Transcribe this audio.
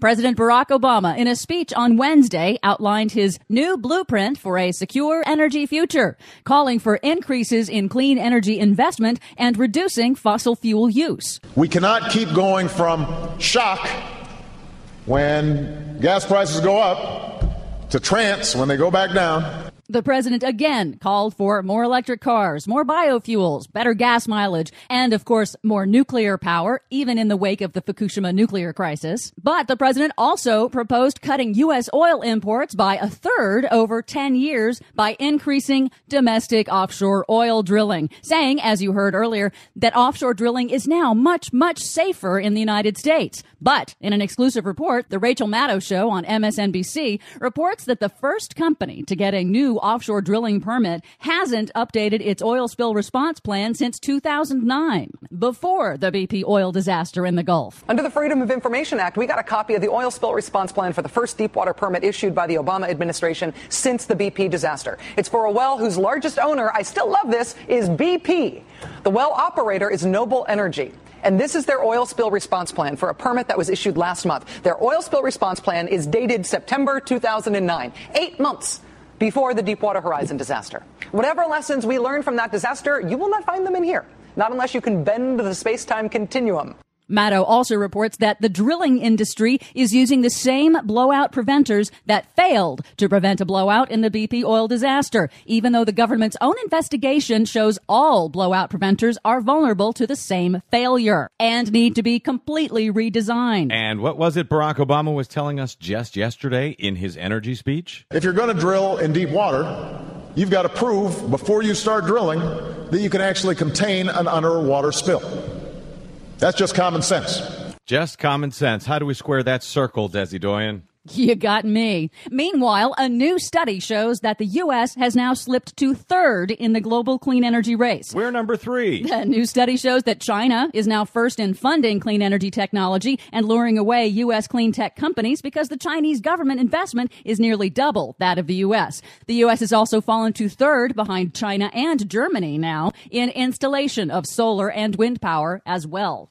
President Barack Obama, in a speech on Wednesday, outlined his new blueprint for a secure energy future, calling for increases in clean energy investment and reducing fossil fuel use. We cannot keep going from shock when gas prices go up to trance when they go back down. The president again called for more electric cars, more biofuels, better gas mileage, and, of course, more nuclear power, even in the wake of the Fukushima nuclear crisis. But the president also proposed cutting U.S. oil imports by a third over 10 years by increasing domestic offshore oil drilling, saying, as you heard earlier, that offshore drilling is now much, much safer in the United States. But in an exclusive report, the Rachel Maddow Show on MSNBC reports that the first company to get a new offshore drilling permit hasn't updated its oil spill response plan since 2009, before the BP oil disaster in the Gulf. Under the Freedom of Information Act, we got a copy of the oil spill response plan for the first deepwater permit issued by the Obama administration since the BP disaster. It's for a well whose largest owner, I still love this, is BP. The well operator is Noble Energy. And this is their oil spill response plan for a permit that was issued last month. Their oil spill response plan is dated September 2009, 8 months before the Deepwater Horizon disaster. Whatever lessons we learned from that disaster, you will not find them in here. Not unless you can bend the space-time continuum. Maddow also reports that the drilling industry is using the same blowout preventers that failed to prevent a blowout in the BP oil disaster, even though the government's own investigation shows all blowout preventers are vulnerable to the same failure and need to be completely redesigned. And what was it Barack Obama was telling us just yesterday in his energy speech? If you're going to drill in deep water, you've got to prove before you start drilling that you can actually contain an underwater spill. That's just common sense. Just common sense. How do we square that circle, Desi Doyen? You got me. Meanwhile, a new study shows that the U.S. has now slipped to third in the global clean energy race. We're number 3. The new study shows that China is now first in funding clean energy technology and luring away U.S. clean tech companies because the Chinese government investment is nearly double that of the U.S. The U.S. has also fallen to third behind China and Germany now in installation of solar and wind power as well.